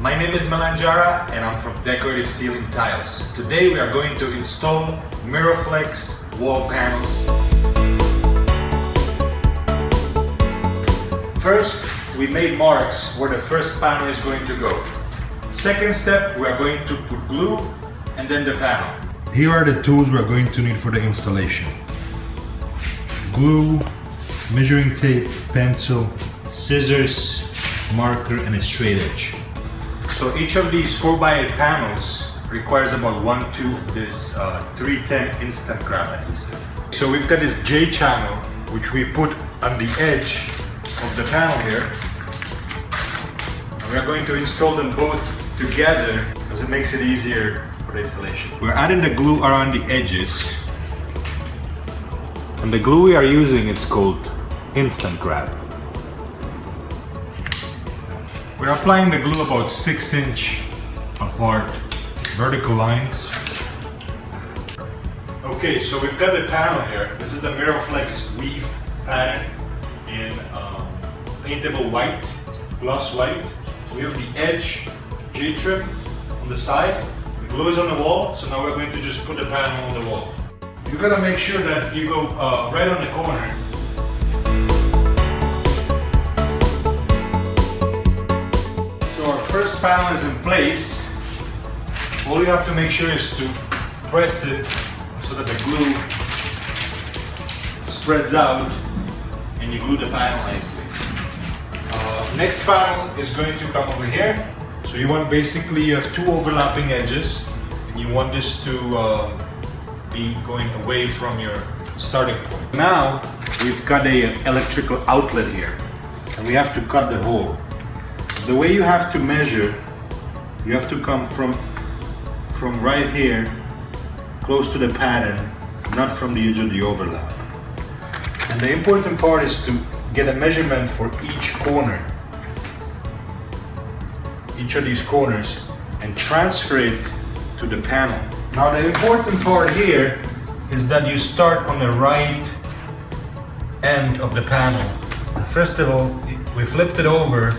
My name is Melanjara and I'm from Decorative Ceiling Tiles. Today we are going to install MirroFlex wall panels. First, we made marks where the first panel is going to go. Second step, we are going to put glue and then the panel. Here are the tools we are going to need for the installation. Glue, measuring tape, pencil, scissors, marker and a straight edge. So each of these 4x8 panels requires about 1/2 of this 310 instant grab adhesive. So we've got this J channel which we put on the edge of the panel here. And we are going to install them both together because it makes it easier for the installation. We're adding the glue around the edges. And the glue we are using, it's called Instant Grab. We're applying the glue about 6" apart, vertical lines. Okay, so we've got the panel here. This is the MirroFlex weave pattern in paintable white, gloss white. We have the edge J-trim on the side. The glue is on the wall, so now we're going to just put the panel on the wall. You gotta make sure that you go right on the corner. So our first panel is in place. All you have to make sure is to press it so that the glue spreads out and you glue the panel nicely. Next panel is going to come over here. So you want basically you have 2 overlapping edges and you want this to be going away from your starting point. Now we've got a electrical outlet here and we have to cut the hole. The way you have to measure, you have to come from right here close to the pattern, not from the edge of the overlap. And the important part is to get a measurement for each corner, each of these corners, and transfer it to the panel. Now the important part here is that you start on the right end of the panel. First of all, we flipped it over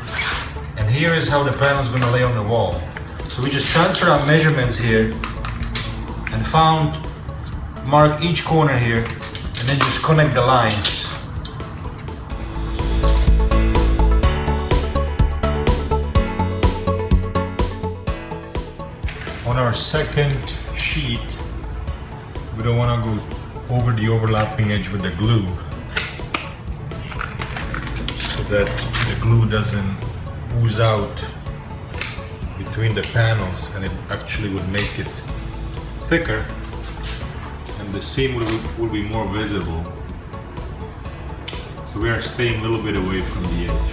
and here is how the panel is going to lay on the wall. So we just transfer our measurements here and mark each corner here and then just connect the lines. On our second sheet, we don't want to go over the overlapping edge with the glue so that the glue doesn't ooze out between the panels and it actually would make it thicker and the seam will be more visible. So we are staying a little bit away from the edge.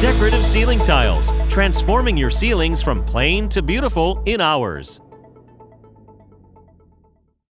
Decorative Ceiling Tiles, transforming your ceilings from plain to beautiful in hours.